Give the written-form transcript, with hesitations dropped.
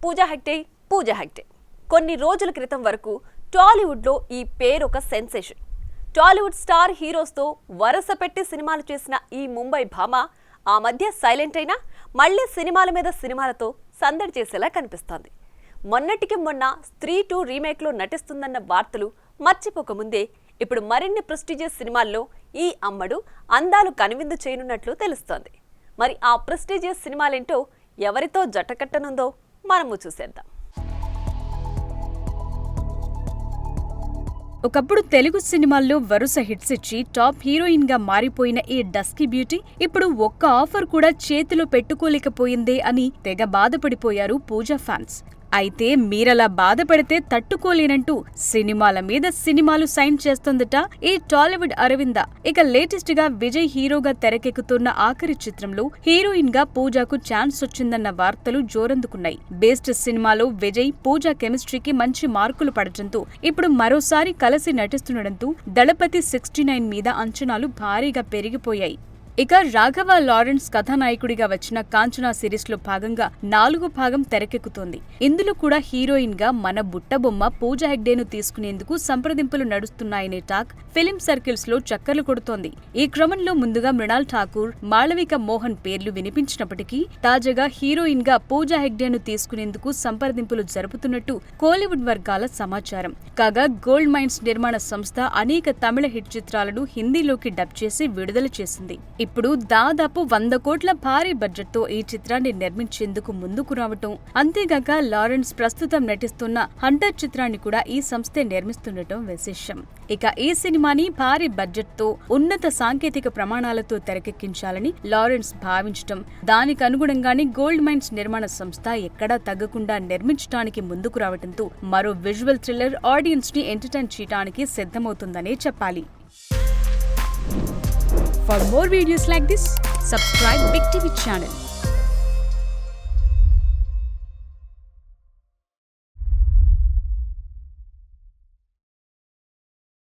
పూజా హెగ్డే. కొన్ని రోజుల క్రితం వరకు టాలీవుడ్లో ఈ పేరు ఒక సెన్సేషన్. టాలీవుడ్ స్టార్ హీరోస్తో వరుస పెట్టి సినిమాలు చేసిన ఈ ముంబై భామ ఆ మధ్య సైలెంట్ అయినా మళ్ళీ సినిమాల మీద సినిమాలతో సందడి చేసేలా కనిపిస్తోంది. మొన్నటికి మొన్న స్త్రీ 2 రీమేక్లో నటిస్తుందన్న వార్తలు మర్చిపోకముందే ఇప్పుడు మరిన్ని ప్రెస్టీజియస్ సినిమాల్లో ఈ అమ్మడు అందాలు కనువిందు చేయనున్నట్లు తెలుస్తోంది. మరి ఆ ప్రెస్టీజియస్ సినిమాలేంటో ఎవరితో జట్టకట్టనుందో మనము చూసేద్దాం. ఒకప్పుడు తెలుగు సినిమాల్లో వరుస హిట్స్ ఇచ్చి టాప్ హీరోయిన్ గా మారిపోయిన ఈ డస్కీ బ్యూటీ ఇప్పుడు ఒక్క ఆఫర్ కూడా చేతిలో పెట్టుకోలేకపోయిందే అని తెగ బాధపడిపోయారు పూజా ఫ్యాన్స్. అయితే మీరలా బాధపడితే తట్టుకోలేనంటూ సినిమాల మీద సినిమాలు సైన్ చేస్తోందట ఈ టాలీవుడ్ అరవింద. ఇక లేటెస్ట్ గా విజయ్ హీరోగా తెరకెక్కుతున్న ఆఖరి చిత్రంలో హీరోయిన్ గా పూజాకు ఛాన్స్ వచ్చిందన్న వార్తలు జోరందుకున్నాయి. బేస్ట్ సినిమాలో విజయ్ పూజా కెమిస్ట్రీకి మంచి మార్కులు పడటంతో ఇప్పుడు మరోసారి కలిసి నటిస్తుండటంతో దళపతి 69 మీద అంచనాలు భారీగా పెరిగిపోయాయి. ఇక రాఘవ లారెన్స్ కథానాయకుడిగా వచ్చిన కాంచనా సిరీస్ లో భాగంగా 4వ భాగం తెరకెక్కుతోంది. ఇందులో కూడా హీరోయిన్ గా మన బుట్టబొమ్మ పూజా హెగ్డేను తీసుకునేందుకు సంప్రదింపులు నడుస్తున్నాయనే టాక్ ఫిలిం సర్కిల్స్ లో చక్కర్లు కొడుతోంది. ఈ క్రమంలో ముందుగా మృణాల్ ఠాకూర్, మాళవిక మోహన్ పేర్లు వినిపించినప్పటికీ తాజాగా హీరోయిన్ గా పూజా హెగ్డేను తీసుకునేందుకు సంప్రదింపులు జరుపుతున్నట్టు కోలీవుడ్ వర్గాల సమాచారం. కాగా గోల్డ్ మైన్స్ నిర్మాణ సంస్థ అనేక తమిళ హిట్ చిత్రాలను హిందీలోకి డబ్ చేసి విడుదల చేసింది. ఇప్పుడు దాదాపు 100 కోట్ల భారీ బడ్జెట్ తో ఈ చిత్రాన్ని నిర్మించేందుకు ముందుకు రావటం, అంతేగాక లారెన్స్ ప్రస్తుతం నటిస్తున్న హంటర్ చిత్రాన్ని కూడా ఈ సంస్థే నిర్మిస్తుండటం విశేషం. ఇక ఈ సినిమాని భారీ బడ్జెట్ తో ఉన్నత సాంకేతిక ప్రమాణాలతో తెరకెక్కించాలని లారెన్స్ భావించటం, దానికి అనుగుణంగానే గోల్డ్ మైన్స్ నిర్మాణ సంస్థ ఎక్కడా తగ్గకుండా నిర్మించడానికి ముందుకు రావటంతో మరో విజువల్ థ్రిల్లర్ ఆడియన్స్ ని ఎంటర్టైన్ చేయడానికి సిద్ధమవుతుందనే చెప్పాలి. For more videos like this, subscribe Big TV channel.